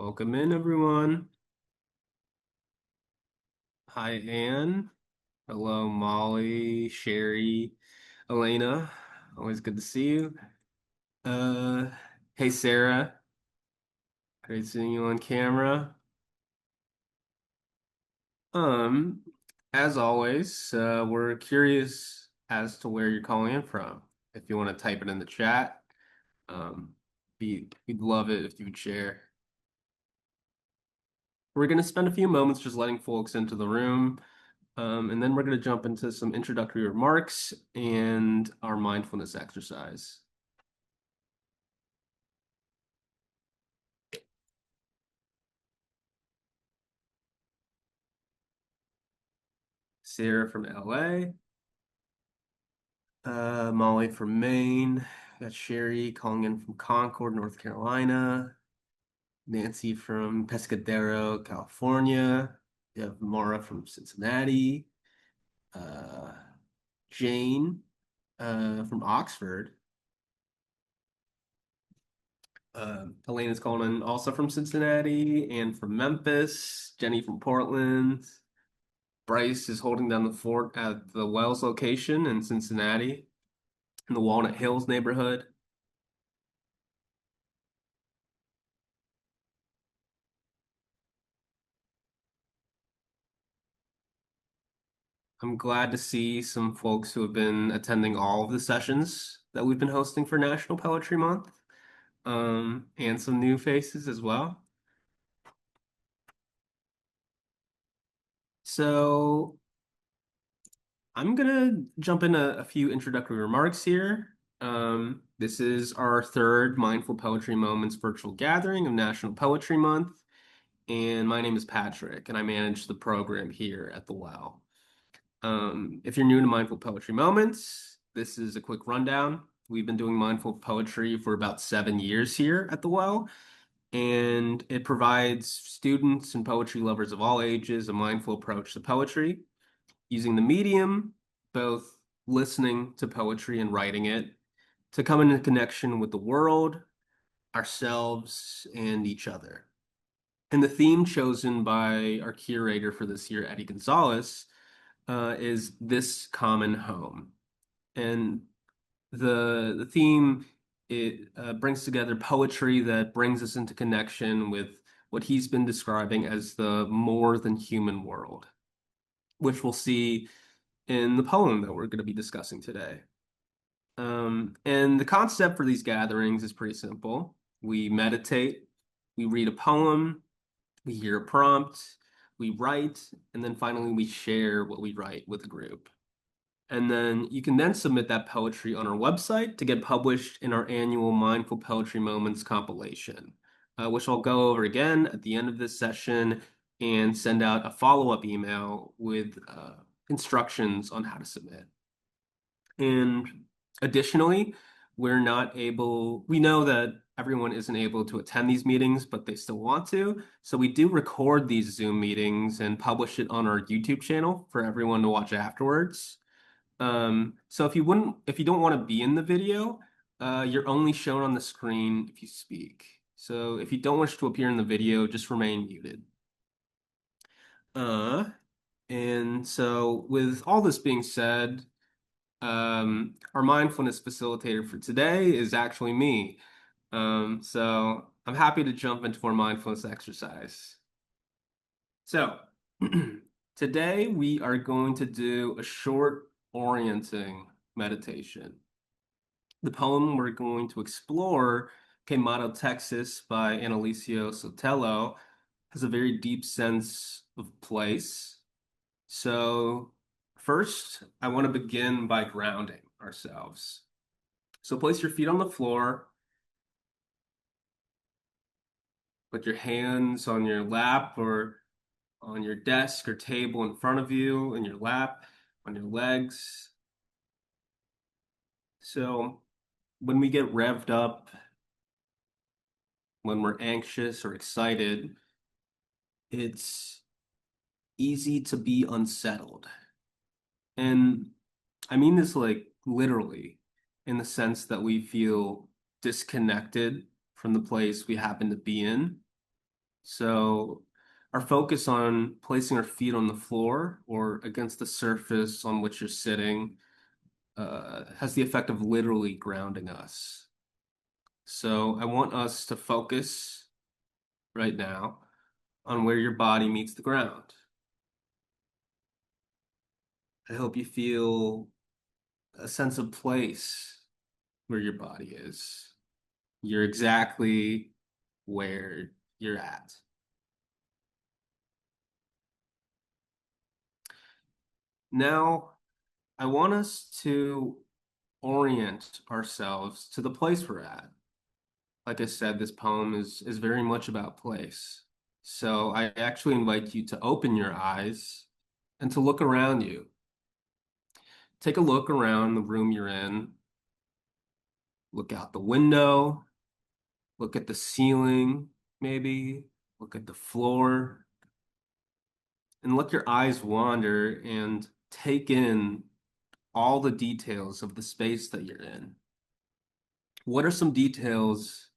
Welcome in, everyone. Hi, Anne. Hello, Molly, Sherry, Elena. Always good to see you. Uh, hey, Sarah. Great seeing you on camera. Um, as always, we're curious as to where you're calling in from. If you want to type it in the chat, um, we'd love it if you would share. We're going to spend a few moments just letting folks into the room. And then we're going to jump into some introductory remarks and our mindfulness exercise. Sarah from LA, Molly from Maine, got Sherry calling in from Concord, North Carolina, Nancy from Pescadero, California. We have Mara from Cincinnati, uh, Jane from Oxford. Elena's calling in also from Cincinnati and from Memphis. Jenny from Portland. Bryce is holding down the fort at the Wells location in Cincinnati, in the Walnut Hills neighborhood. I'm glad to see some folks who have been attending all of the sessions that we've been hosting for National Poetry Month, and some new faces as well. So I'm gonna jump in a few introductory remarks here. This is our third Mindful Poetry Moments virtual gathering of National Poetry Month, and my name is Patrick, and I manage the program here at the Well. If you're new to Mindful Poetry Moments, this is a quick rundown. We've been doing mindful poetry for about 7 years here at the Well, and it provides students and poetry lovers of all ages a mindful approach to poetry, using the medium, both listening to poetry and writing it, to come into connection with the world, ourselves, and each other. And the theme chosen by our curator for this year, Eddie Gonzalez, is This Common Home. And the theme, it brings together poetry that brings us into connection with what he's been describing as the more than human world, which we'll see in the poem that we're going to be discussing today. And the concept for these gatherings is pretty simple. We meditate, we read a poem, we hear a prompt, we write, and then finally we share what we write with a group. And then you can then submit that poetry on our website to get published in our annual Mindful Poetry Moments compilation, which I'll go over again at the end of this session and send out a follow-up email with instructions on how to submit. And additionally, we know that everyone isn't able to attend these meetings, but they still want to. So we do record these Zoom meetings and publish it on our YouTube channel for everyone to watch afterwards. So if you don't want to be in the video, you're only shown on the screen if you speak. So if you don't wish to appear in the video, just remain muted. Uh, and so with all this being said, our mindfulness facilitator for today is actually me. So I'm happy to jump into our mindfulness exercise. So today we are going to do a short orienting meditation. The poem we're going to explore, Quemado, Texas by Analicia Sotelo, has a very deep sense of place. So first, I want to begin by grounding ourselves. So place your feet on the floor, put your hands on your lap or on your desk or table in front of you, in your lap, on your legs. So when we get revved up, when we're anxious or excited, it's easy to be unsettled. And I mean this like literally in the sense that we feel disconnected from the place we happen to be in. So our focus on placing our feet on the floor or against the surface on which you're sitting has the effect of literally grounding us. So I want us to focus right now on where your body meets the ground. I hope you feel a sense of place where your body is. You're exactly where you're at. Now, I want us to orient ourselves to the place we're at. Like I said, this poem is very much about place. So I actually invite you to open your eyes and to look around you. Take a look around the room you're in. Look out the window, look at the ceiling, maybe, look at the floor, and let your eyes wander and take in all the details of the space that you're in. What are some details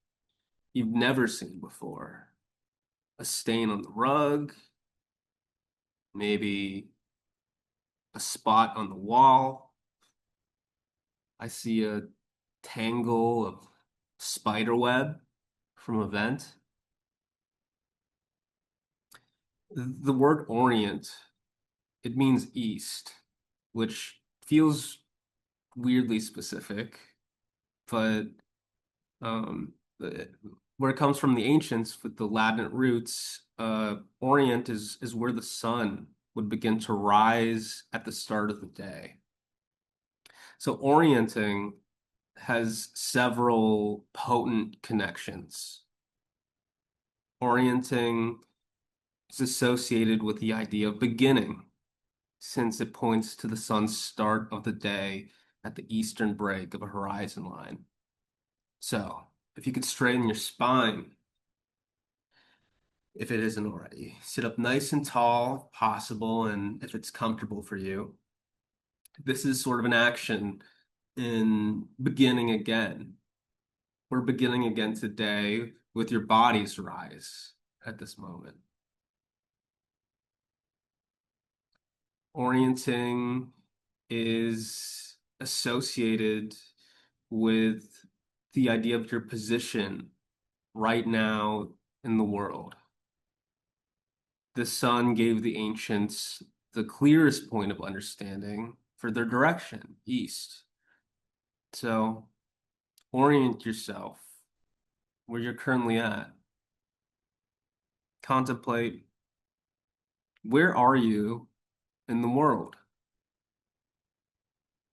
you've never seen before? A stain on the rug, maybe a spot on the wall. I see a tangle of spider web from a vent. The word orient, it means east, which feels weirdly specific, but um, where it comes from the ancients with the Latin roots, orient is where the sun would begin to rise at the start of the day. So orienting has several potent connections. Orienting is associated with the idea of beginning, since it points to the sun's start of the day at the eastern break of a horizon line. So, if you could straighten your spine, if it isn't already, sit up nice and tall, if possible, and if it's comfortable for you. This is sort of an action in beginning again. We're beginning again today with your body's rise at this moment. Orienting is associated with the idea of your position right now in the world. The sun gave the ancients the clearest point of understanding for their direction, east. So orient yourself where you're currently at. Contemplate, where are you in the world?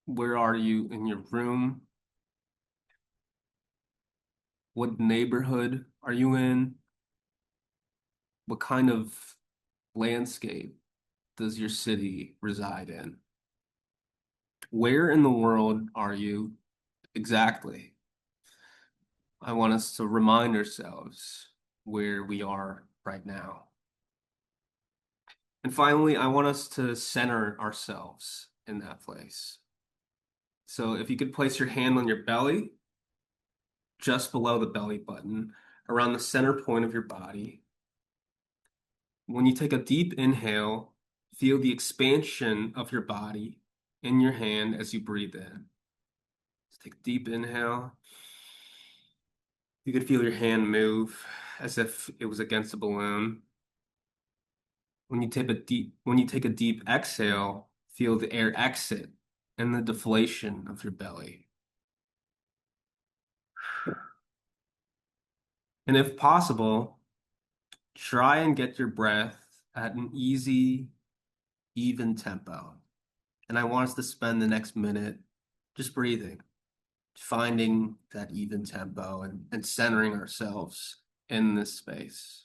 Where are you in your room? What neighborhood are you in? What kind of landscape does your city reside in? Where in the world are you exactly? I want us to remind ourselves where we are right now. And finally, I want us to center ourselves in that place. So if you could place your hand on your belly, just below the belly button, around the center point of your body. When you take a deep inhale, feel the expansion of your body in your hand as you breathe in. Just take a deep inhale. You could feel your hand move as if it was against a balloon. When you take a deep exhale, feel the air exit and the deflation of your belly. And if possible, try and get your breath at an easy, even tempo. And I want us to spend the next minute just breathing, finding that even tempo and centering ourselves in this space.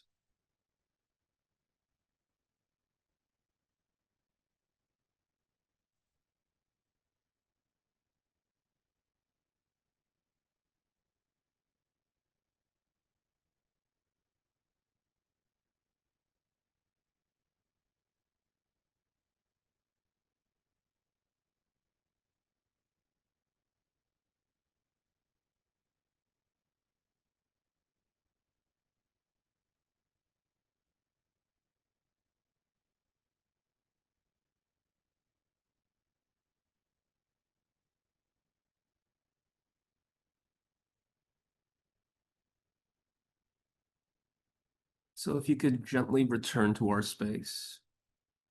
So if you could gently return to our space,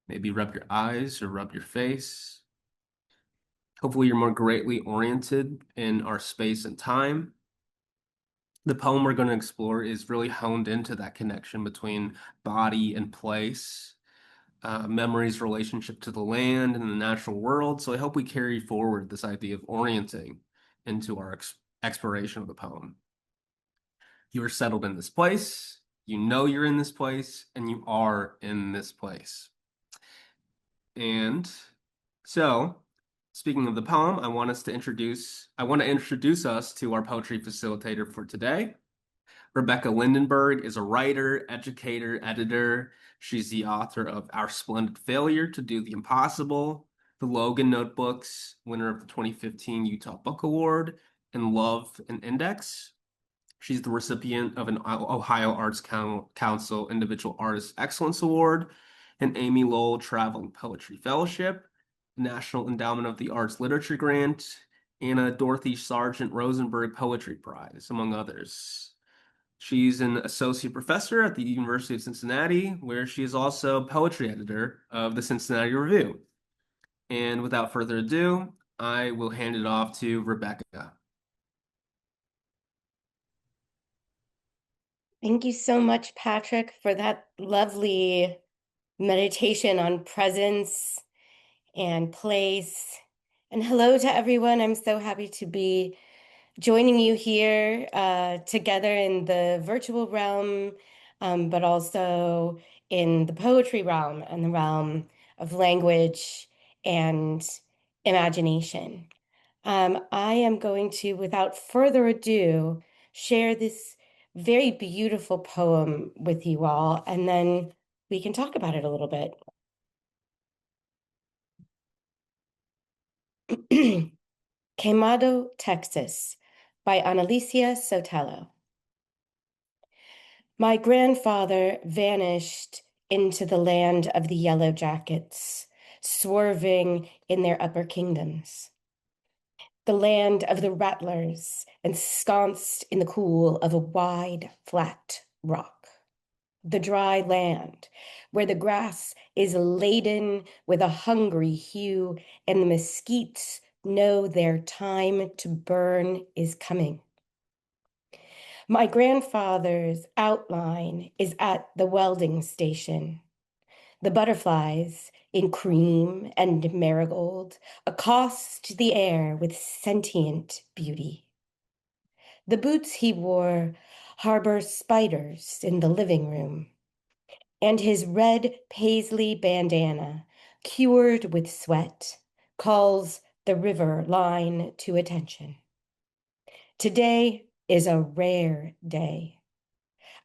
maybe rub your eyes or rub your face. Hopefully you're more greatly oriented in our space and time. The poem we're going to explore is really honed into that connection between body and place, memory's relationship to the land and the natural world. So I hope we carry forward this idea of orienting into our exploration of the poem. You are settled in this place, you know you're in this place, and you are in this place. And so, speaking of the poem, I want to introduce us to our poetry facilitator for today. Rebecca Lindenberg is a writer, educator, editor. She's the author of Our Splendid Failure to Do the Impossible, The Logan Notebooks, winner of the 2015 Utah Book Award, and Love and Index. She's the recipient of an Ohio Arts Council Individual Artist Excellence Award, an Amy Lowell Traveling Poetry Fellowship, a National Endowment of the Arts Literature Grant, and a Dorothy Sargent Rosenberg Poetry Prize, among others. She's an associate professor at the University of Cincinnati, where she is also poetry editor of the Cincinnati Review. And without further ado, I will hand it off to Rebecca. Thank you so much, Patrick, for that lovely meditation on presence and place. And hello to everyone. I'm so happy to be joining you here together in the virtual realm, but also in the poetry realm and the realm of language and imagination. I am going to, without further ado, share this very beautiful poem with you all, and then we can talk about it a little bit. Quemado, Texas, by Analicia Sotelo. My grandfather vanished into the land of the yellow jackets, swerving in their upper kingdoms. The land of the rattlers, ensconced in the cool of a wide, flat rock. The dry land, where the grass is laden with a hungry hue, and the mesquites know their time to burn is coming. My grandfather's outline is at the welding station. The butterflies in cream and marigold accost the air with sentient beauty. The boots he wore harbor spiders in the living room, and his red paisley bandana, cured with sweat, calls the river line to attention. Today is a rare day.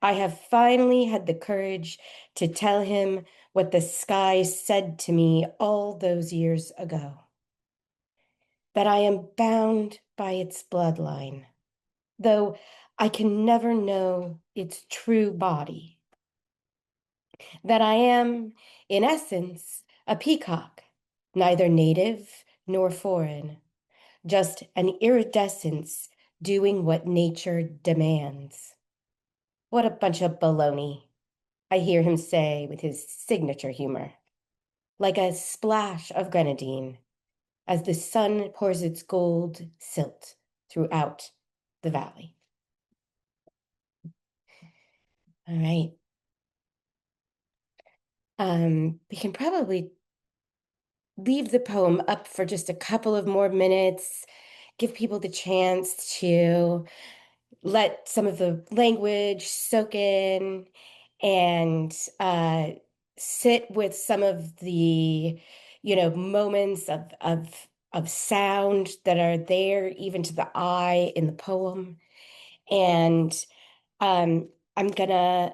I have finally had the courage to tell him what the sky said to me all those years ago. That I am bound by its bloodline, though I can never know its true body. That I am, in essence, a peacock, neither native nor foreign, just an iridescence doing what nature demands. What a bunch of baloney, I hear him say with his signature humor, like a splash of grenadine as the sun pours its gold silt throughout the valley. All right. We can probably leave the poem up for just a couple of more minutes, give people the chance to let some of the language soak in and sit with some of the, moments of sound that are there, even to the eye in the poem. And um, I'm gonna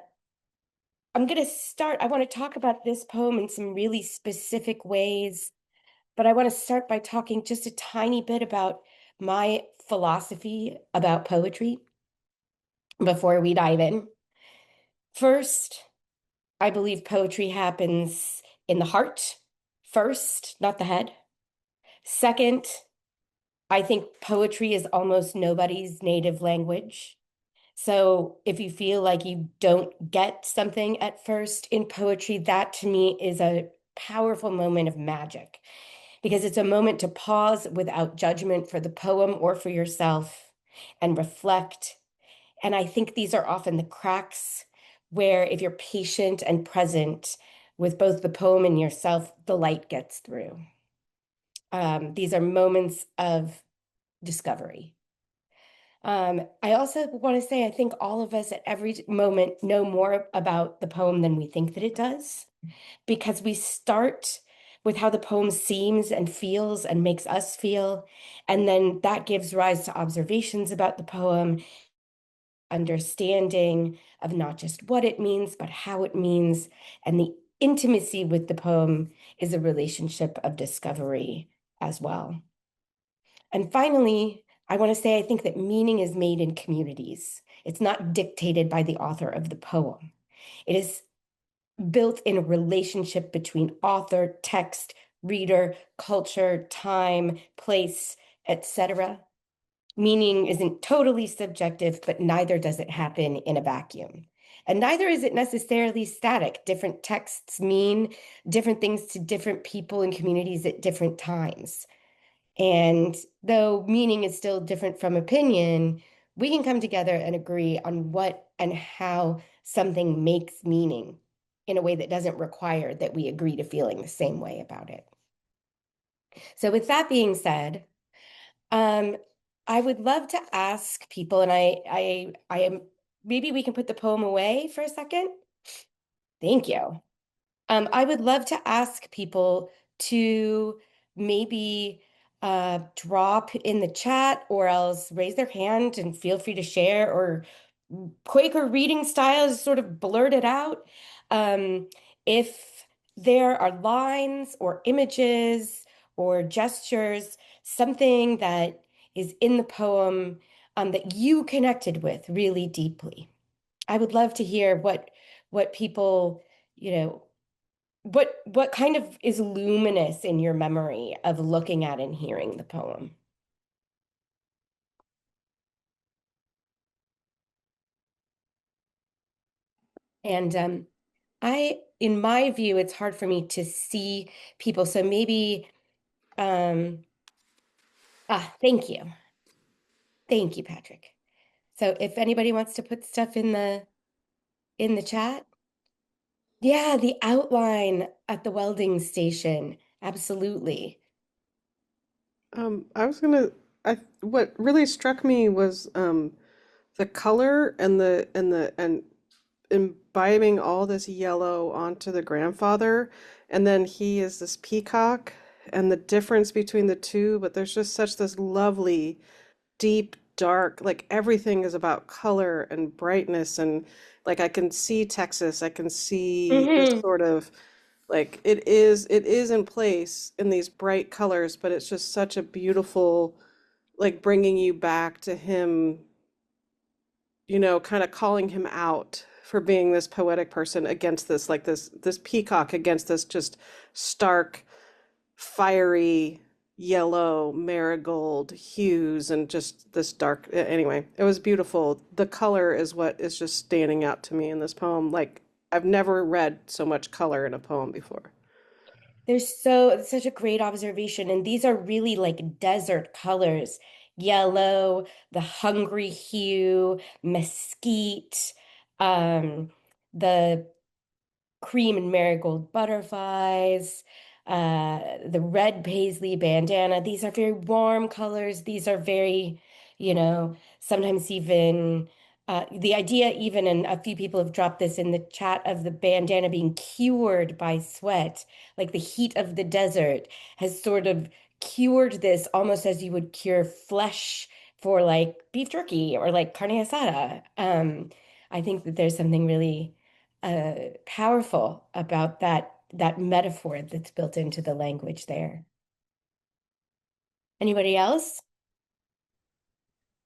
I'm gonna start. I want to talk about this poem in some really specific ways, but I want to start by talking just a tiny bit about my philosophy about poetry before we dive in. First, I believe poetry happens in the heart first, not the head. Second, I think poetry is almost nobody's native language. So if you feel like you don't get something at first in poetry, that to me is a powerful moment of magic because it's a moment to pause without judgment for the poem or for yourself and reflect. And I think these are often the cracks where, if you're patient and present with both the poem and yourself, the light gets through. These are moments of discovery. I also want to say, I think all of us at every moment know more about the poem than we think that it does, because we start with how the poem seems and feels and makes us feel. And then that gives rise to observations about the poem, understanding of not just what it means, but how it means. And the intimacy with the poem is a relationship of discovery as well. And finally, I want to say I think that meaning is made in communities. It's not dictated by the author of the poem. It is built in a relationship between author, text, reader, culture, time, place, etc. Meaning isn't totally subjective, but neither does it happen in a vacuum. And neither is it necessarily static. Different texts mean different things to different people and communities at different times. And though meaning is still different from opinion, we can come together and agree on what and how something makes meaning in a way that doesn't require that we agree to feeling the same way about it. So, with that being said, um, I would love to ask people, and I am maybe we can put the poem away for a second. Thank you. I would love to ask people to maybe drop in the chat or else raise their hand and feel free to share or Quaker reading style is sort of blurt it out. If there are lines or images or gestures, something that is in the poem that you connected with really deeply. I would love to hear what people, you know, what kind of is luminous in your memory of looking at and hearing the poem? And in my view, it's hard for me to see people. So maybe, um, thank you. Thank you, Patrick. So if anybody wants to put stuff in the chat, yeah, the outline at the welding station. Absolutely. I was gonna, what really struck me was the color and imbibing all this yellow onto the grandfather, and then he is this peacock, and the difference between the two, but there's just such this lovely, deep, dark, like everything is about color and brightness, and like I can see Texas, I can see this Hmm. sort of like it is in place in these bright colors, but it's just such a beautiful, like bringing you back to him, kind of calling him out for being this poetic person against this, like this peacock against this just stark, fiery yellow marigold hues and just this dark. Anyway, it was beautiful. The color is what is just standing out to me in this poem. Like I've never read so much color in a poem before. It's such a great observation. And these are really like desert colors. Yellow, the hungry hue, mesquite, the cream and marigold butterflies, the red paisley bandana. These are very warm colors. These are very, sometimes even the idea, even, and a few people have dropped this in the chat of the bandana being cured by sweat, like the heat of the desert has sort of cured this almost as you would cure flesh for like beef jerky or like carne asada. I think that there's something really powerful about that metaphor that's built into the language there. Anybody else?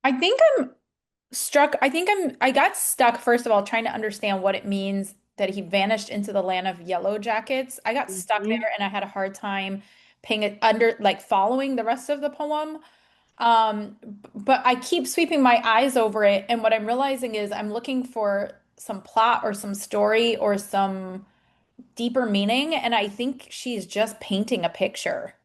I think I got stuck, first of all, trying to understand what it means that he vanished into the land of yellow jackets. I got stuck there Mhm. and I had a hard time paying it under, like following the rest of the poem. But I keep sweeping my eyes over it, and what I'm realizing is I'm looking for some plot or some story or some deeper meaning, and I think she's just painting a picture.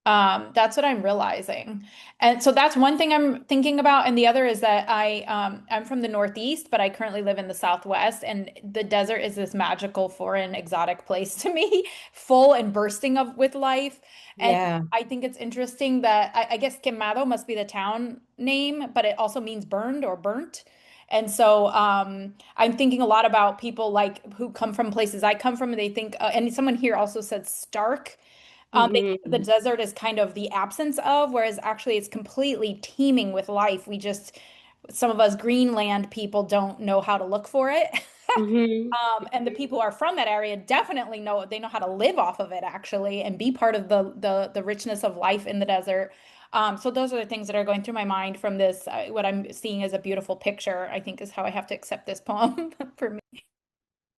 That's what I'm realizing. And so that's one thing I'm thinking about. And the other is that I'm from the Northeast, but I currently live in the Southwest, and the desert is this magical, foreign, exotic place to me, full and bursting of with life. And Yeah. I think it's interesting that I guess Quemado must be the town name, but it also means burned or burnt. And so I'm thinking a lot about people like who come from places I come from, and they think, and someone here also said stark. They think of the Hmm. desert is kind of the absence of, whereas actually it's completely teeming with life. We just, some of us Greenland people don't know how to look for it. Hmm. And the people who are from that area definitely know they know how to live off of it actually and be part of the richness of life in the desert. So those are the things that are going through my mind from this. What I'm seeing as a beautiful picture, I think, is how I have to accept this poem for me.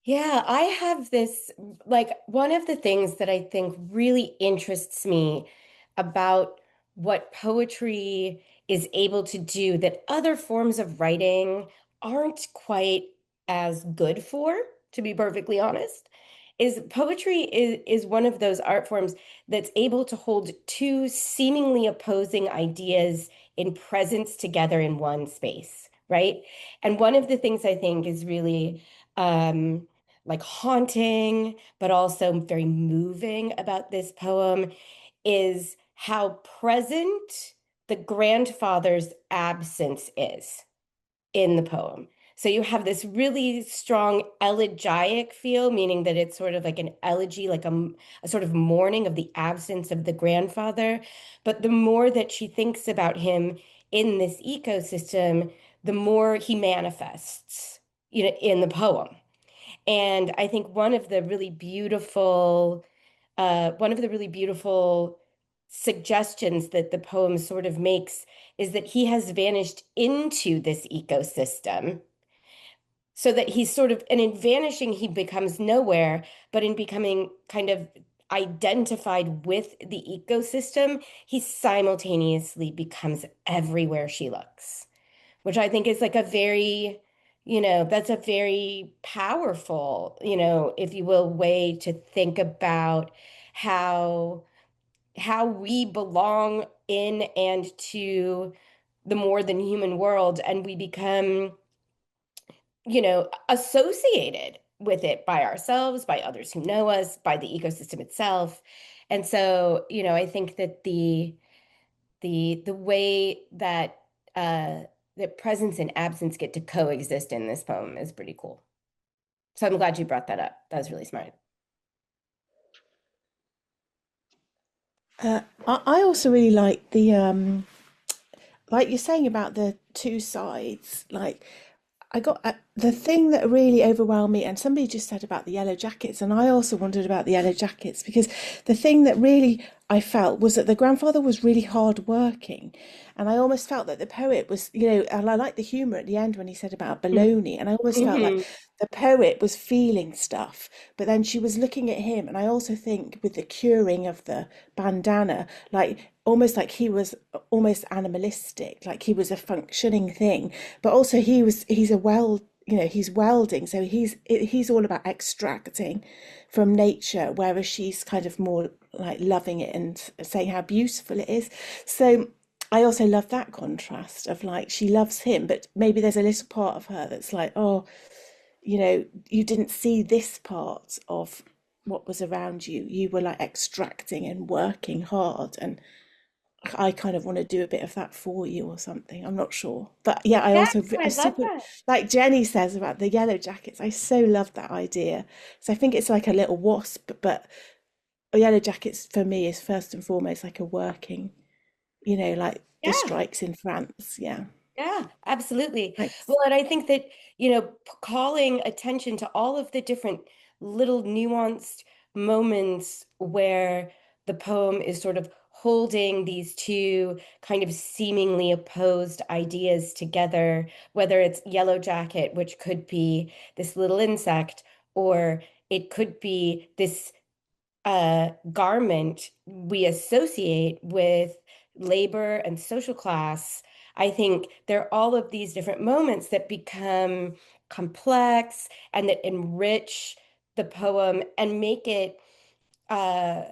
Yeah, I have this, like, one of the things that I think really interests me about what poetry is able to do that other forms of writing aren't quite as good for, to be perfectly honest, is poetry is one of those art forms that's able to hold two seemingly opposing ideas in presence together in one space, right? And one of the things I think is really like haunting, but also very moving about this poem is how present the grandfather's absence is in the poem. So you have this really strong elegiac feel, meaning that it's sort of like an elegy, like a sort of mourning of the absence of the grandfather. But the more that she thinks about him in this ecosystem, the more he manifests, in the poem. And I think one of the really beautiful suggestions that the poem sort of makes is that he has vanished into this ecosystem so that he's sort of, and in vanishing, he becomes nowhere, but in becoming kind of identified with the ecosystem, he simultaneously becomes everywhere she looks, which I think is like a very, that's a very powerful, if you will, way to think about how we belong in and to the more than human world, and we become, associated with it by ourselves, by others who know us, by the ecosystem itself. And so, I think that the way that that presence and absence get to coexist in this poem is pretty cool. So I'm glad you brought that up. That was really smart. I also really like the like you're saying about the two sides. Like I got the thing that really overwhelmed me, and somebody just said about the yellow jackets, and I also wondered about the yellow jackets because the thing that really I felt was that the grandfather was really hard working, and I almost felt that the poet was, and I like the humor at the end when he said about baloney, and I almost felt like Mm-hmm. the poet was feeling stuff, but then she was looking at him, and I also think with the curing of the bandana, like almost like he was almost animalistic, like he was a functioning thing, but also he's a weld, he's welding, so he's all about extracting from nature, whereas she's kind of more like loving it and saying how beautiful it is. So I also love that contrast of like she loves him, but maybe there's a little part of her that's like, oh, you didn't see this part of what was around you. You were like extracting and working hard, and I kind of want to do a bit of that for you or something. I'm not sure. But yeah, I Yes, also, I I love super, that. like Jenny says about the yellow jackets, I so love that idea. So I think it's like a little wasp, but a yellow jackets for me is first and foremost like a working, like the Yeah. strikes in France. Yeah. Yeah, absolutely. Thanks. Well, and I think that, calling attention to all of the different little nuanced moments where the poem is sort of holding these two kind of seemingly opposed ideas together, whether it's yellow jacket, which could be this little insect, or it could be this garment we associate with labor and social class, I think there are all of these different moments that become complex and that enrich the poem and make it uh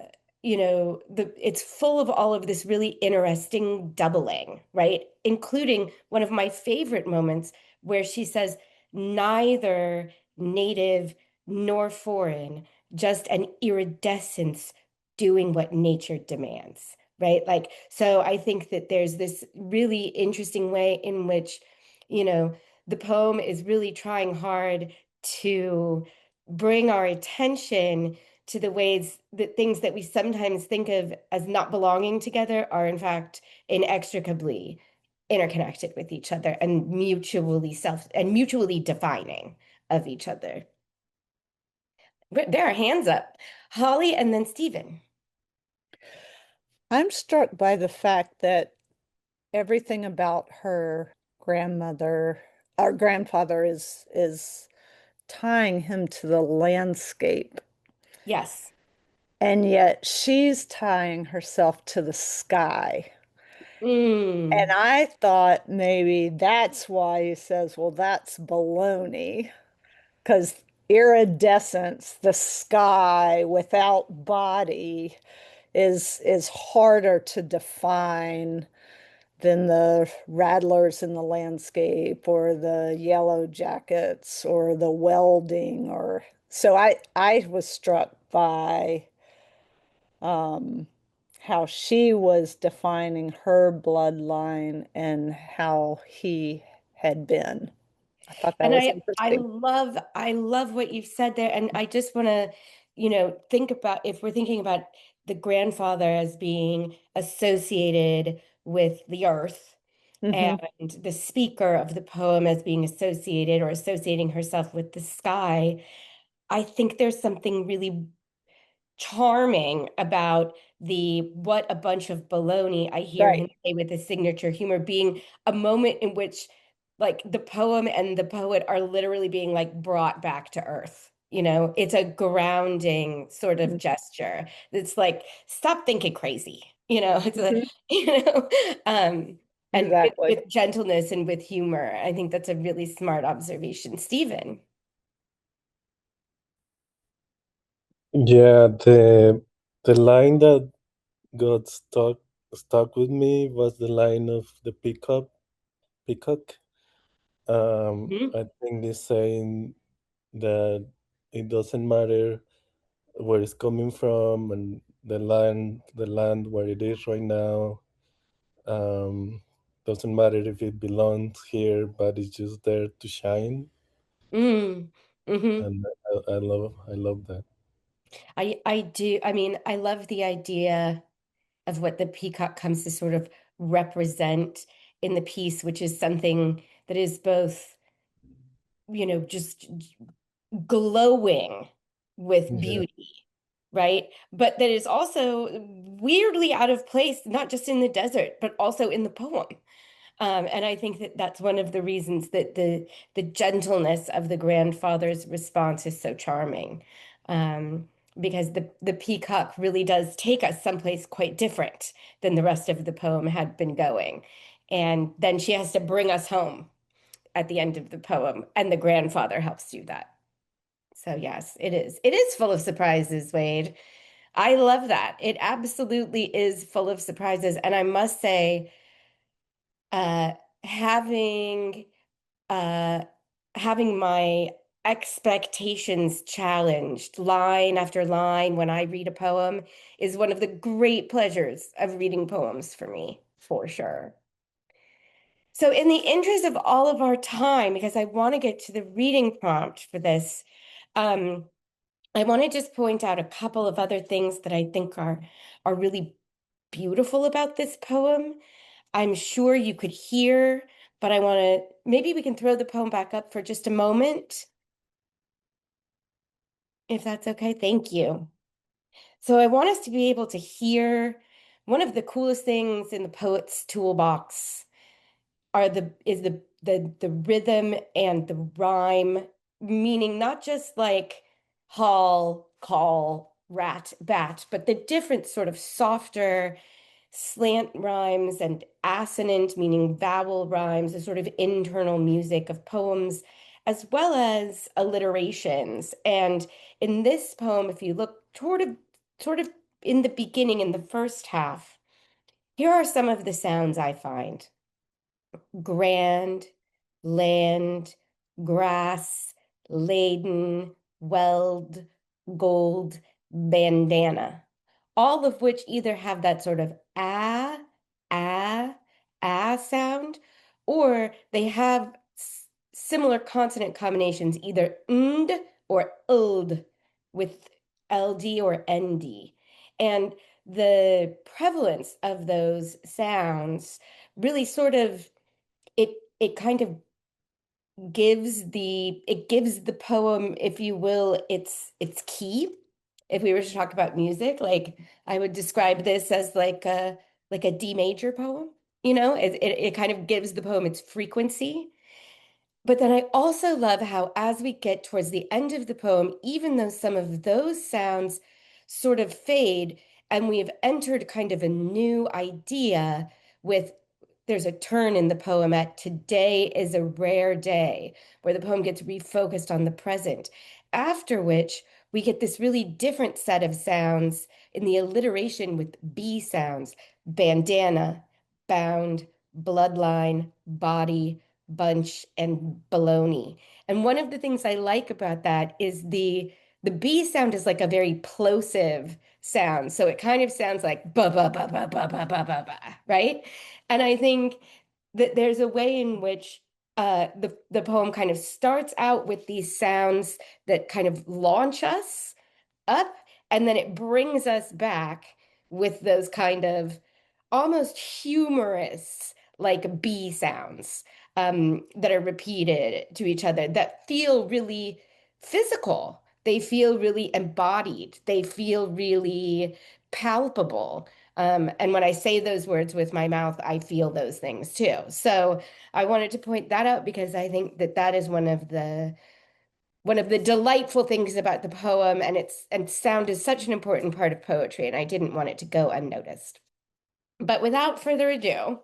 it's full of all of this really interesting doubling, right? Including one of my favorite moments where she says, neither native nor foreign, just an iridescence doing what nature demands, right? Like, so I think that there's this really interesting way in which, you know, the poem is really trying hard to bring our attention to the ways that things that we sometimes think of as not belonging together are in fact inextricably interconnected with each other and mutually defining of each other. There are hands up. Holly and then Stephen. I'm struck by the fact that everything about her grandmother, our grandfather is tying him to the landscape. Yes. And yet she's tying herself to the sky. And Mm. I thought maybe that's why he says, well, that's baloney. Because iridescence, the sky without body, is harder to define than the rattlers in the landscape or the yellow jackets or the welding or so I was struck by um, how she was defining her bloodline and how he had been. I thought that And was I interesting. love what you've said there. And I just want to, think about if we're thinking about the grandfather as being associated with the earth and Hmm. the speaker of the poem as being associated or associating herself with the sky. I think there's something really charming about the what a bunch of baloney I hear Right. him say with his signature humor being a moment in which like the poem and the poet are literally being like brought back to earth. It's a grounding sort of Mhm. gesture. It's like, stop thinking crazy. It's a, Mhm. um, and Exactly. with gentleness and with humor. I think that's a really smart observation. Stephen. Yeah, the line that got stuck with me was the line of the peacock. Mhm. I think it's saying that it doesn't matter where it's coming from and the land where it is right now. Um, doesn't matter if it belongs here, but it's just there to shine. Mm. Hmm. And I love that. I do. I mean, I love the idea of what the peacock comes to sort of represent in the piece, which is something that is both, just glowing with Yeah. beauty, right? But that is also weirdly out of place, not just in the desert, but also in the poem. And I think that that's one of the reasons that the gentleness of the grandfather's response is so charming, because the peacock really does take us someplace quite different than the rest of the poem had been going, and then she has to bring us home at the end of the poem, and the grandfather helps do that. So yes, it is. It is full of surprises, Wade. I love that. It absolutely is full of surprises, and I must say uh having uh having my expectations challenged line after line when I read a poem is one of the great pleasures of reading poems for me, for sure. So in the interest of all of our time, because I want to get to the reading prompt for this, um, I want to just point out a couple of other things that I think are really beautiful about this poem. I'm sure you could hear, but I want to, maybe we can throw the poem back up for just a moment, if that's okay. Thank you. So I want us to be able to hear one of the coolest things in the poet's toolbox is the rhythm and the rhyme, meaning not just like hall, call, rat, bat, but the different sort of softer slant rhymes and assonant, meaning vowel rhymes, the sort of internal music of poems, as well as alliterations. And in this poem, if you look sort of in the beginning, in the first half, here are some of the sounds I find: grand, land, grass, laden, weld, gold, bandana, all of which either have that sort of ah, ah sound, or they have similar consonant combinations, either nd or ld, with ld or nd. And the prevalence of those sounds really sort of it kind of gives the poem, if you will, its key. If we were to talk about music, like I would describe this as like a D major poem. It kind of gives the poem its frequency. But then I also love how, as we get towards the end of the poem, even though some of those sounds sort of fade, and we've entered kind of a new idea with there's a turn in the poem at "today is a rare day," where the poem gets refocused on the present. After which, we get this really different set of sounds in the alliteration with B sounds: bandana, bound, bloodline, body, bunch, and baloney. And one of the things I like about that is the B sound is like a very plosive sound. So it kind of sounds like ba ba ba ba ba ba ba ba ba, right? And I think that there's a way in which the poem kind of starts out with these sounds that kind of launch us up, and then it brings us back with those kind of almost humorous, like B sounds that are repeated to each other that feel really physical. They feel really embodied. They feel really palpable. And when I say those words with my mouth, I feel those things too. So I wanted to point that out because I think that that is one of the delightful things about the poem, and sound is such an important part of poetry, and I didn't want it to go unnoticed. But without further ado,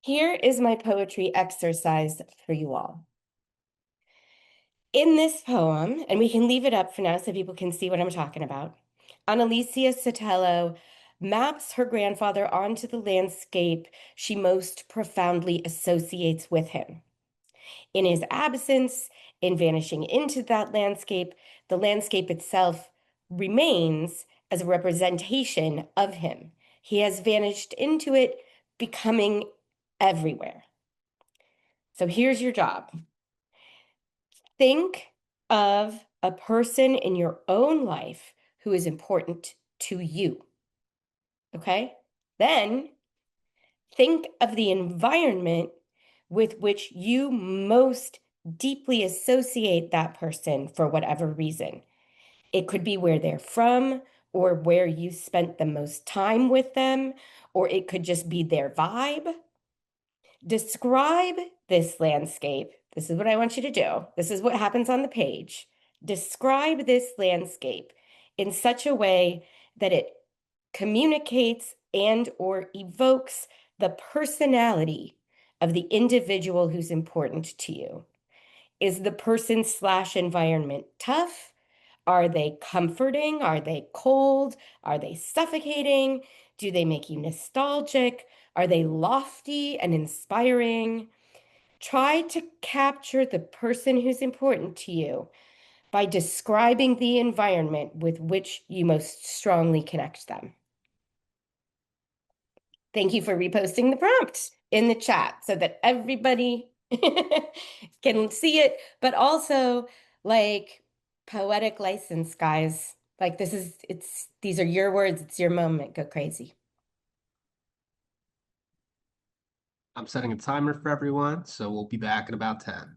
here is my poetry exercise for you all. In this poem, and we can leave it up for now so people can see what I'm talking about, Analicia Sotelo maps her grandfather onto the landscape she most profoundly associates with him. In his absence, in vanishing into that landscape, the landscape itself remains as a representation of him. He has vanished into it, becoming everywhere. So here's your job. Think of a person in your own life who is important to you. Okay? Then think of the environment with which you most deeply associate that person for whatever reason. It could be where they're from, or where you spent the most time with them, or it could just be their vibe. Describe this landscape. This is what I want you to do. This is what happens on the page. Describe this landscape in such a way that it communicates and or evokes the personality of the individual who's important to you. Is the person / environment tough? Are they comforting? Are they cold? Are they suffocating? Do they make you nostalgic? Are they lofty and inspiring? Try to capture the person who's important to you by describing the environment with which you most strongly connect them. Thank you for reposting the prompt in the chat so that everybody can see it, but also like poetic license, guys. Like these are your words, it's your moment. Go crazy. I'm setting a timer for everyone, so we'll be back in about 10.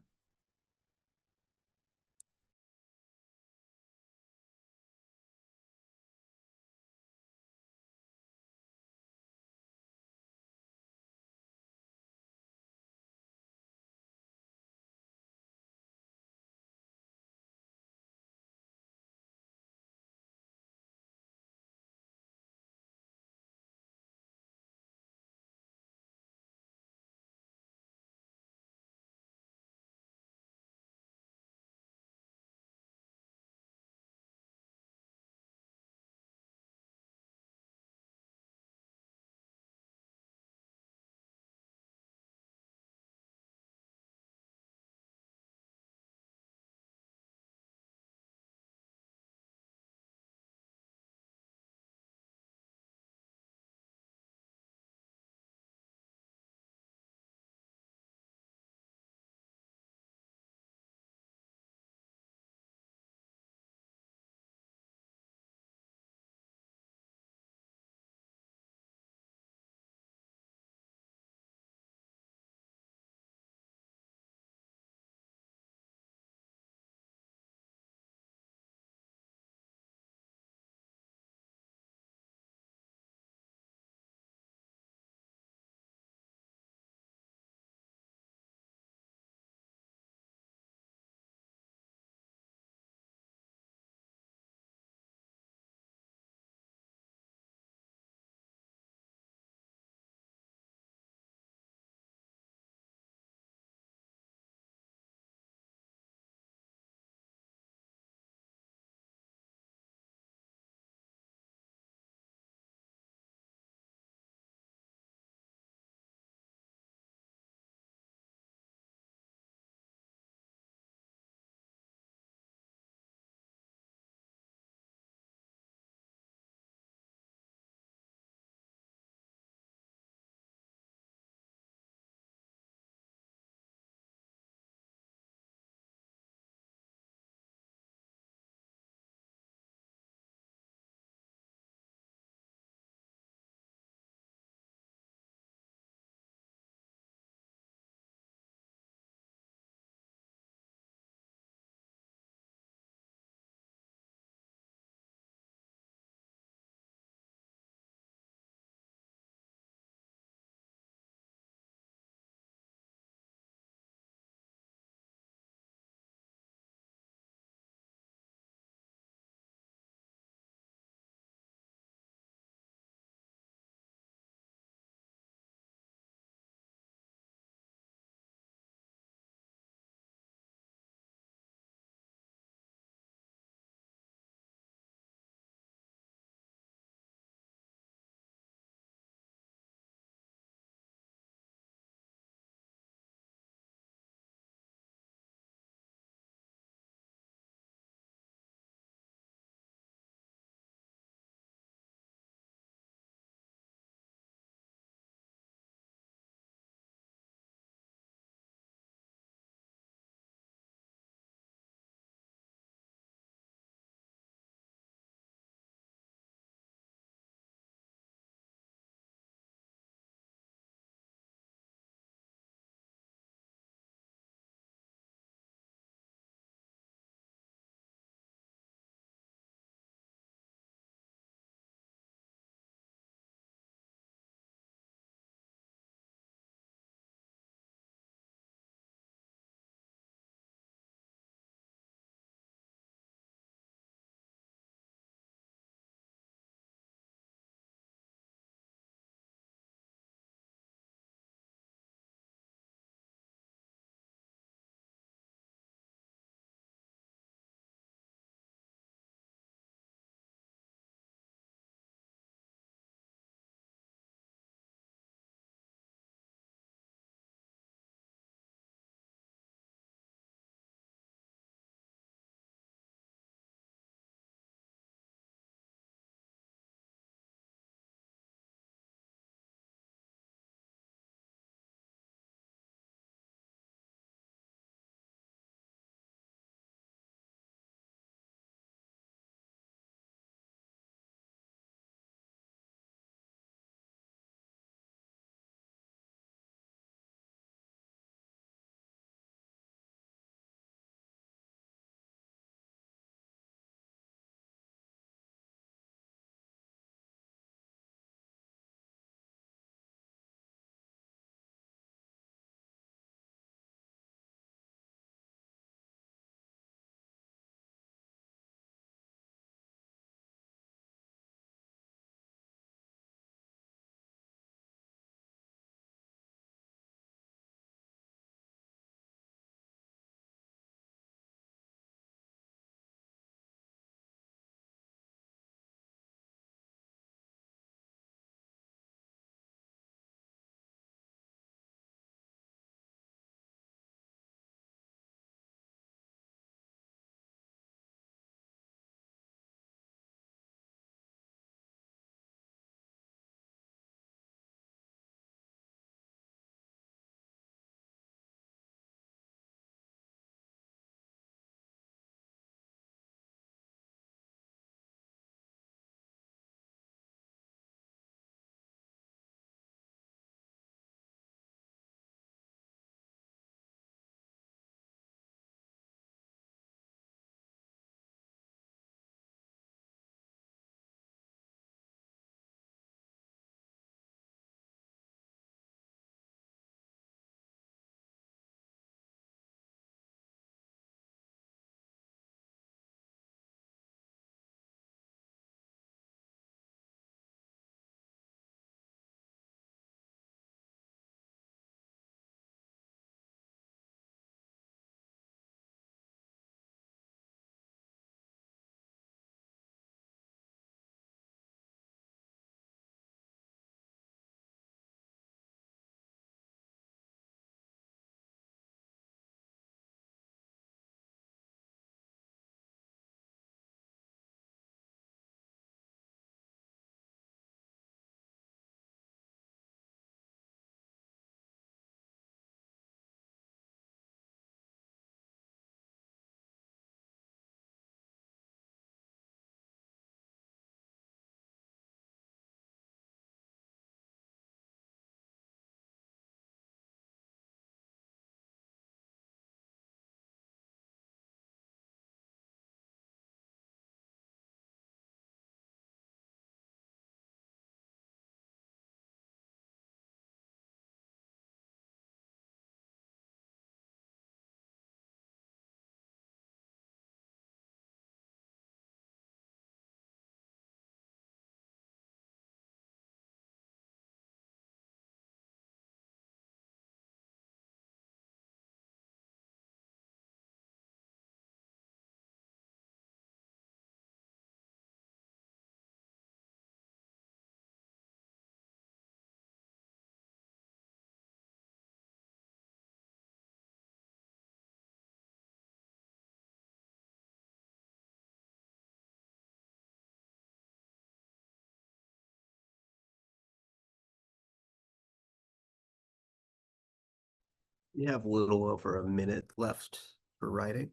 You have a little over a minute left for writing.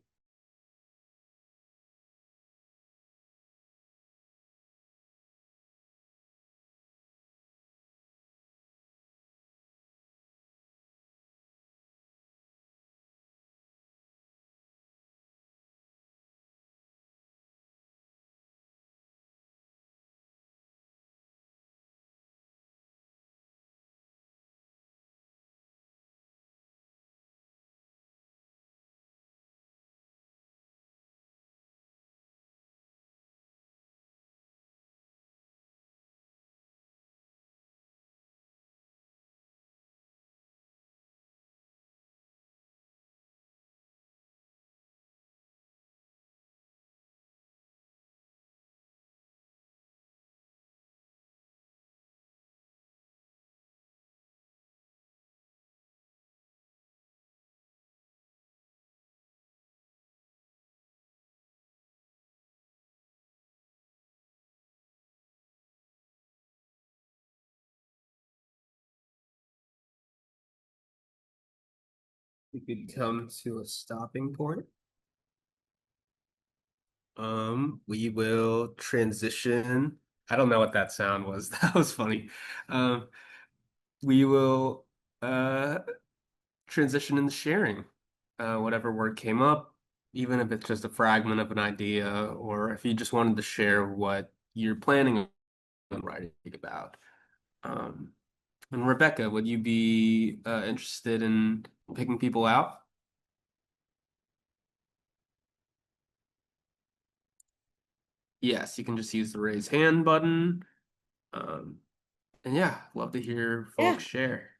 We could come to a stopping point. We will transition. I don't know what that sound was. That was funny. Um, we will transition into sharing whatever word came up, even if it's just a fragment of an idea, or if you just wanted to share what you're planning on writing about. Um, and Rebecca, would you be interested in picking people out? Yes, you can just use the raise hand button. Um, and yeah, love to hear Yeah. folks share.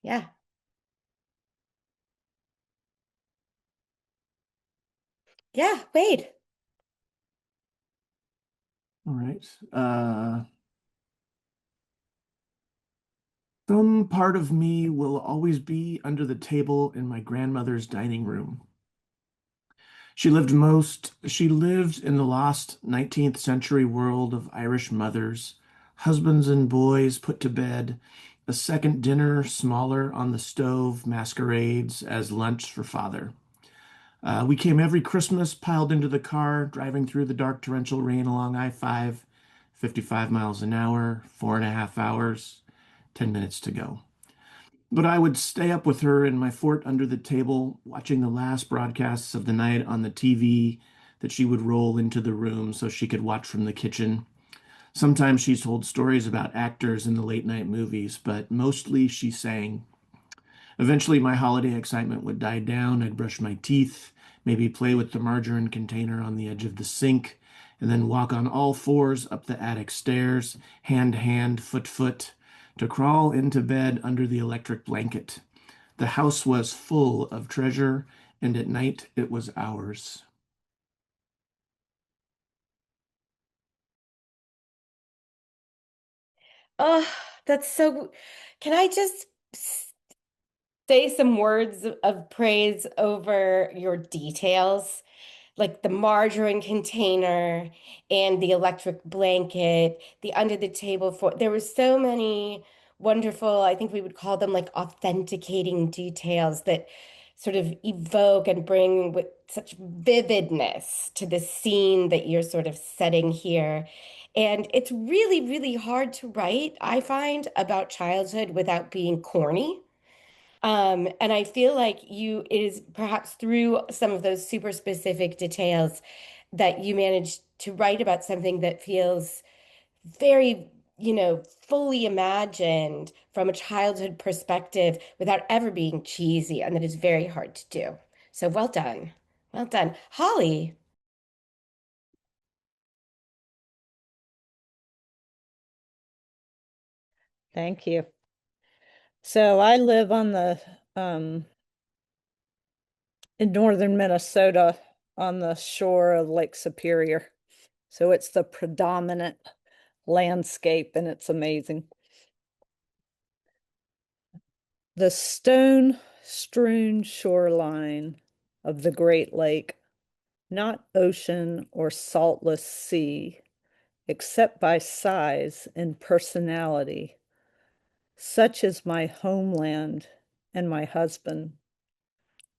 Yeah. Yeah, Wade. All right. Some part of me will always be under the table in my grandmother's dining room. She lived in the lost 19th century world of Irish mothers, husbands and boys put to bed, a second dinner smaller on the stove masquerades as lunch for father. We came every Christmas, piled into the car, driving through the dark torrential rain along I-5, 55 miles an hour, 4.5 hours, 10 minutes to go. But I would stay up with her in my fort under the table, watching the last broadcasts of the night on the TV that she would roll into the room so she could watch from the kitchen. Sometimes she told stories about actors in the late night movies, but mostly she sang. Eventually, my holiday excitement would die down. I'd brush my teeth, maybe play with the margarine container on the edge of the sink, and then walk on all fours up the attic stairs, hand to hand, foot foot, to crawl into bed under the electric blanket. The house was full of treasure, and at night it was ours. Oh, that's so. Can I just say some words of praise over your details? Like the margarine container and the electric blanket, the under the table for there were so many wonderful, I think we would call them like authenticating details that sort of evoke and bring with such vividness to the scene that you're sort of setting here. And it's really, really hard to write, I find, about childhood without being corny. And I feel like it is perhaps through some of those super specific details that you manage to write about something that feels very, fully imagined from a childhood perspective without ever being cheesy. And that is very hard to do. So well done. Well done. Holly. Thank you. So I live in northern Minnesota on the shore of Lake Superior. So it's the predominant landscape and it's amazing. The stone-strewn shoreline of the Great Lake, not ocean or saltless sea, except by size and personality. Such is my homeland and my husband,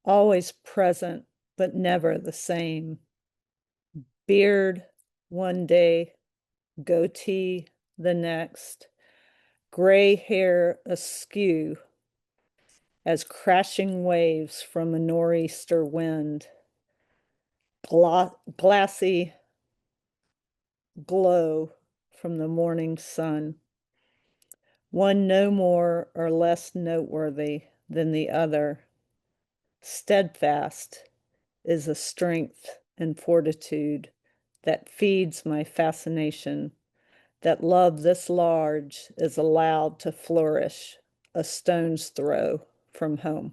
always present, but never the same. Beard one day, goatee the next, gray hair askew as crashing waves from a nor'easter wind, glassy glow from the morning sun. One no more or less noteworthy than the other. Steadfast is a strength and fortitude that feeds my fascination, that love this large is allowed to flourish a stone's throw from home.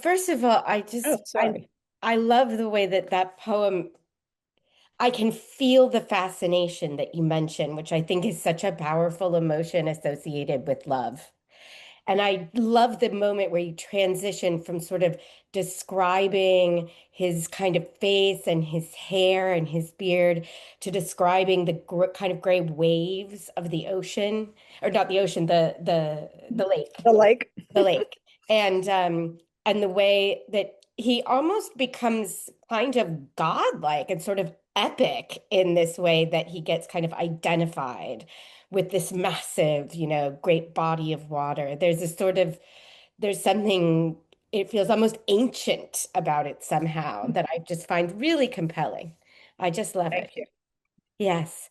First of all, I love the way that that poem, I can feel the fascination that you mentioned, which I think is such a powerful emotion associated with love. And I love the moment where you transition from sort of describing his kind of face and his hair and his beard to describing the kind of gray waves of the ocean, or not the ocean, the lake, The lake. the lake, and the way that he almost becomes kind of godlike and sort of epic in this way that he gets kind of identified with this massive, great body of water. There's something, it feels almost ancient about it somehow that I just find really compelling. I just love it. Thank you. Yes.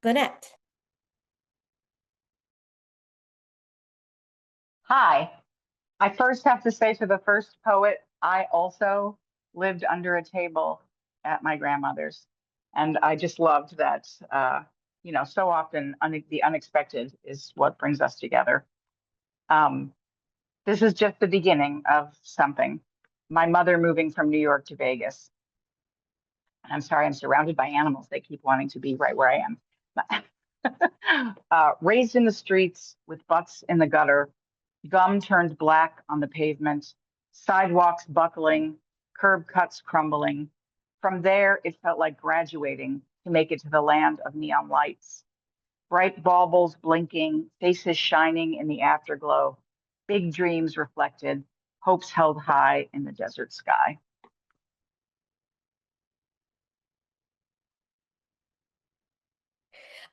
Lynette. Hi. I first have to say to the first poet, I also lived under a table at my grandmother's. And I just loved that, so often the unexpected is what brings us together. This is just the beginning of something. My mother moving from New York to Vegas. And I'm sorry, I'm surrounded by animals. They keep wanting to be right where I am. Raised in the streets with butts in the gutter, gum turned black on the pavement, sidewalks buckling, curb cuts crumbling. From there, it felt like graduating to make it to the land of neon lights. Bright baubles blinking, faces shining in the afterglow, big dreams reflected, hopes held high in the desert sky.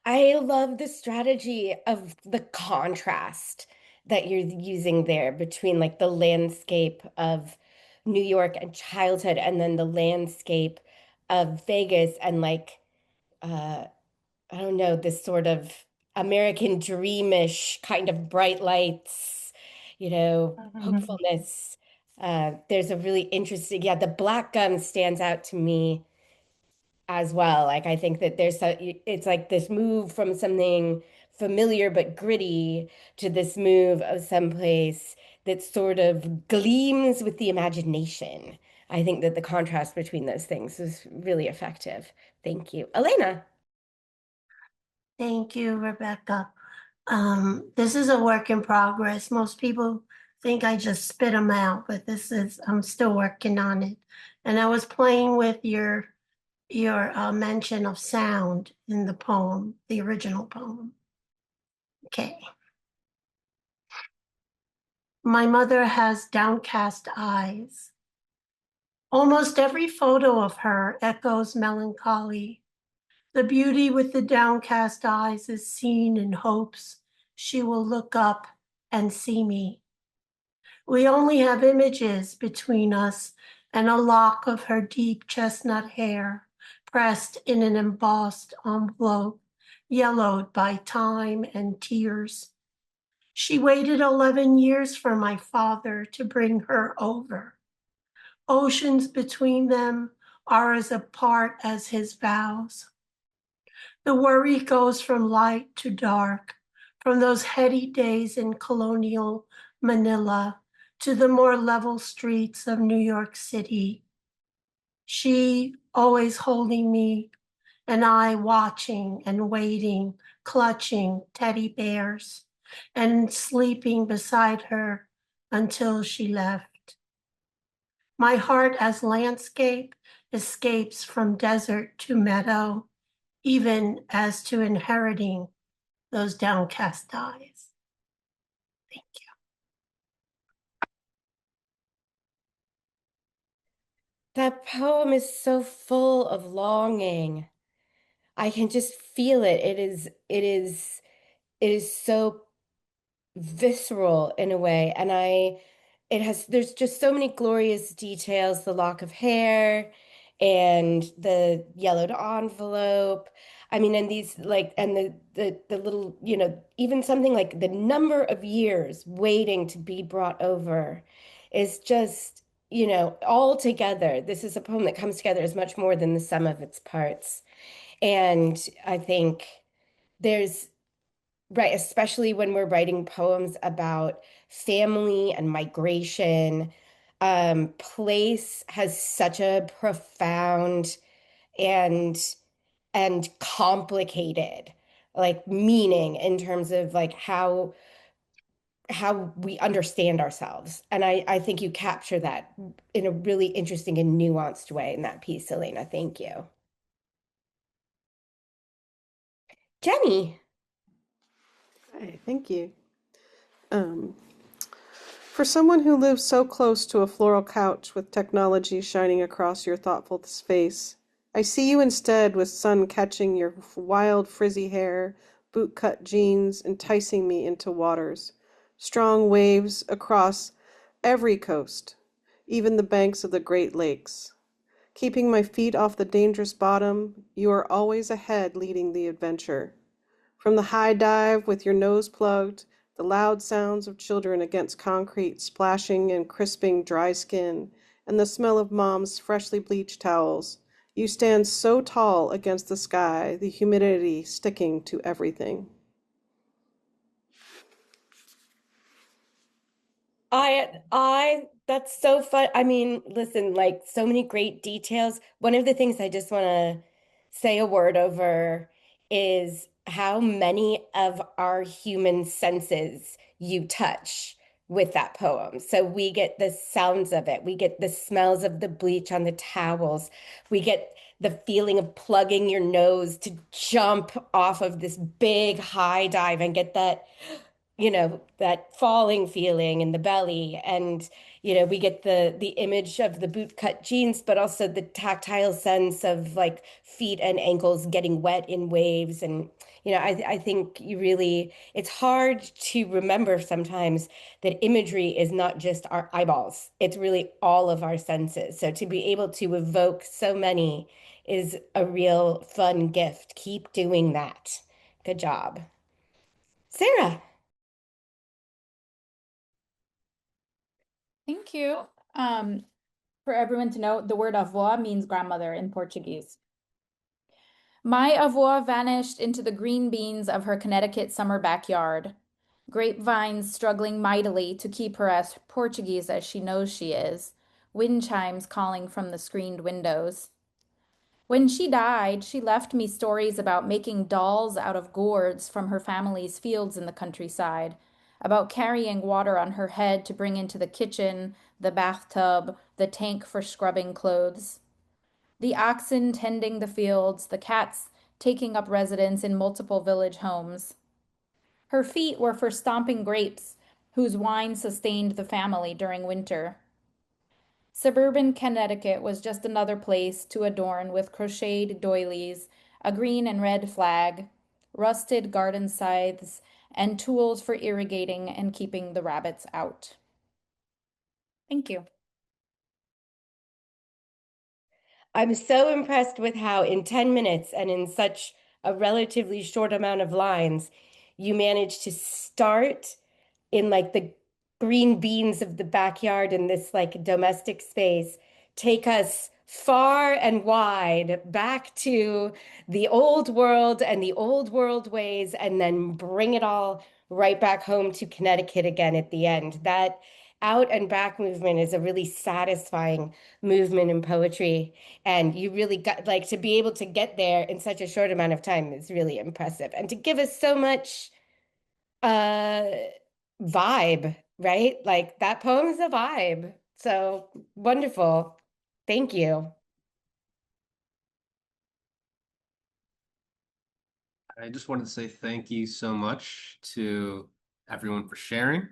I love the strategy of the contrast that you're using there between like the landscape of New York and childhood and then the landscape of Vegas and like I don't know, this sort of American dreamish kind of bright lights, hopefulness. There's a really interesting, yeah, the black gum stands out to me as well. Like I think that it's like this move from something familiar but gritty to this move of someplace that sort of gleams with the imagination. I think that the contrast between those things is really effective. Thank you. Elena. Thank you, Rebecca. This is a work in progress. Most people think I just spit them out, but I'm still working on it. And I was playing with your mention of sound in the poem, the original poem. Okay. My mother has downcast eyes. Almost every photo of her echoes melancholy. The beauty with the downcast eyes is seen in hopes she will look up and see me. We only have images between us and a lock of her deep chestnut hair pressed in an embossed envelope, yellowed by time and tears. She waited 11 years for my father to bring her over. Oceans between them are as apart as his vows. The worry goes from light to dark, from those heady days in colonial Manila to the more level streets of New York City. She always holding me, and I watching and waiting, clutching teddy bears, and sleeping beside her until she left. My heart as landscape escapes from desert to meadow, even as to inheriting those downcast eyes. Thank you. That poem is so full of longing. I can just feel it. It is so visceral in a way. And there's just so many glorious details, the lock of hair and the yellowed envelope. I mean, and these like, and the little, even something like the number of years waiting to be brought over is just, all together. This is a poem that comes together as much more than the sum of its parts. And I think there's right, especially when we're writing poems about family and migration. Place has such a profound and complicated like meaning in terms of like how we understand ourselves. And I think you capture that in a really interesting and nuanced way in that piece, Elena. Thank you. Jenny. Hi, thank you. Um, for someone who lives so close to a floral couch with technology shining across your thoughtful face, I see you instead with sun catching your wild frizzy hair, boot-cut jeans, enticing me into waters. Strong waves across every coast, even the banks of the Great Lakes. Keeping my feet off the dangerous bottom, you are always ahead leading the adventure. From the high dive with your nose plugged, the loud sounds of children against concrete splashing and crisping dry skin, and the smell of mom's freshly bleached towels, you stand so tall against the sky, the humidity sticking to everything. That's so fun. I mean, listen, like so many great details. One of the things I just want to say a word over is how many of our human senses you touch with that poem. So we get the sounds of it, we get the smells of the bleach on the towels, we get the feeling of plugging your nose to jump off of this big high dive and get that that falling feeling in the belly. And we get the image of the boot cut jeans, but also the tactile sense of like feet and ankles getting wet in waves. And I think it's hard to remember sometimes that imagery is not just our eyeballs, it's really all of our senses. So to be able to evoke so many is a real fun gift. Keep doing that. Good job. Sarah. Thank you. For everyone to know, the word avó means grandmother in Portuguese. My avó vanished into the green beans of her Connecticut summer backyard, grapevines struggling mightily to keep her as Portuguese as she knows she is, wind chimes calling from the screened windows. When she died, she left me stories about making dolls out of gourds from her family's fields in the countryside, about carrying water on her head to bring into the kitchen, the bathtub, the tank for scrubbing clothes. The oxen tending the fields, the cats taking up residence in multiple village homes. Her feet were for stomping grapes, whose wine sustained the family during winter. Suburban Connecticut was just another place to adorn with crocheted doilies, a green and red flag, rusted garden scythes, and tools for irrigating and keeping the rabbits out. Thank you. I'm so impressed with how in 10 minutes and in such a relatively short amount of lines, you managed to start in like the green beans of the backyard in this like domestic space, take us far and wide back to the old world and the old world ways, and then bring it all right back home to Connecticut again at the end. That out and back movement is a really satisfying movement in poetry. And you really got like to be able to get there in such a short amount of time is really impressive. And to give us so much uh vibe, right? Like that poem is a vibe. So wonderful. Thank you. I just wanted to say thank you so much to everyone for sharing.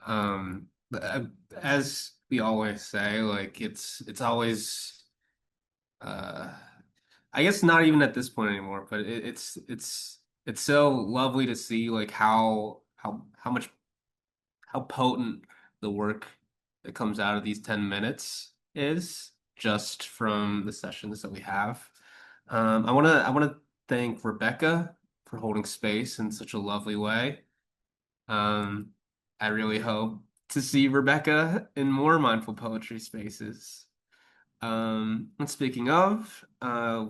Uh, as we always say, like it's always uh I guess not even at this point anymore, but it's so lovely to see like how potent the work that comes out of these 10 minutes is just from the sessions that we have. I wanna thank Rebecca for holding space in such a lovely way. Um, I really hope to see Rebecca in more mindful poetry spaces. And speaking of,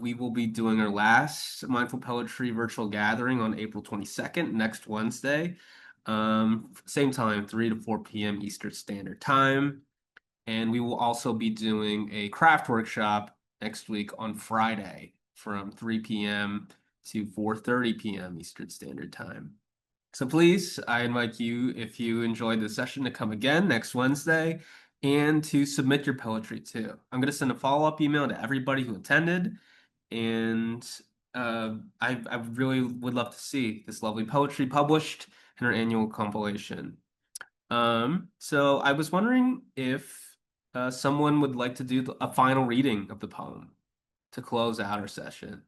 we will be doing our last Mindful Poetry virtual gathering on April 22nd, next Wednesday. Same time, 3 to 4 p.m. Eastern Standard Time. And we will also be doing a craft workshop next week on Friday from 3 p.m. to 4:30 p.m. Eastern Standard Time. So please, I invite you, if you enjoyed the session, to come again next Wednesday and to submit your poetry too. I'm going to send a follow-up email to everybody who attended, and I really would love to see this lovely poetry published in our annual compilation. So I was wondering if someone would like to do a final reading of the poem to close out our session.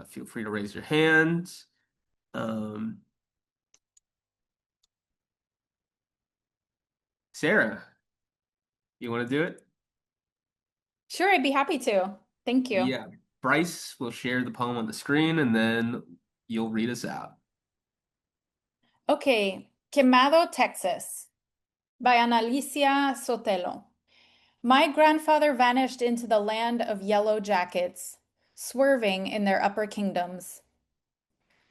Feel free to raise your hand. Um, Sarah, you want to do it? Sure, I'd be happy to. Thank you. Yeah. Bryce will share the poem on the screen and then you'll read us out. Okay, Quemado, Texas, by Analicia Sotelo. My grandfather vanished into the land of yellow jackets, swerving in their upper kingdoms.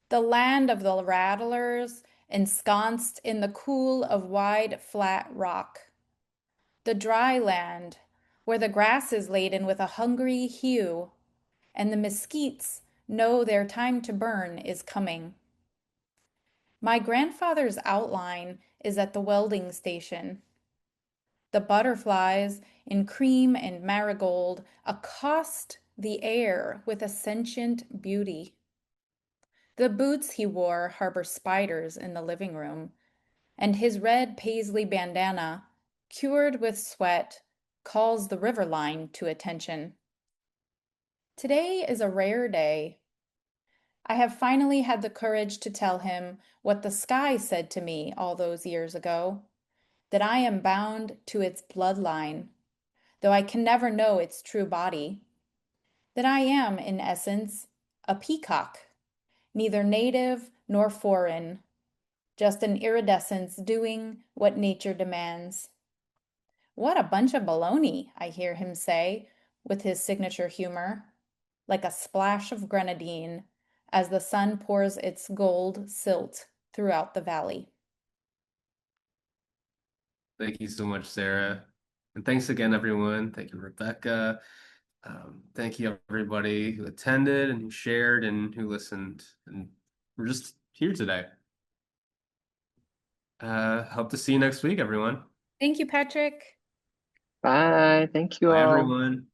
The land of the rattlers, ensconced in the cool of wide, flat rock. The dry land, where the grass is laden with a hungry hue, and the mesquites know their time to burn is coming. My grandfather's outline is at the welding station. The butterflies in cream and marigold accost the air with a sentient beauty. The boots he wore harbor spiders in the living room, and his red paisley bandana, cured with sweat, calls the river line to attention. Today is a rare day. I have finally had the courage to tell him what the sky said to me all those years ago, that I am bound to its bloodline, though I can never know its true body, that I am, in essence, a peacock, neither native nor foreign, just an iridescence doing what nature demands. What a bunch of baloney, I hear him say, with his signature humor, like a splash of grenadine as the sun pours its gold silt throughout the valley. Thank you so much, Sarah. And thanks again, everyone. Thank you, Rebecca. Thank you, everybody who attended and who shared and who listened. And we're just here today. Hope to see you next week, everyone. Thank you, Patrick. Bye. Thank you Bye, all. everyone.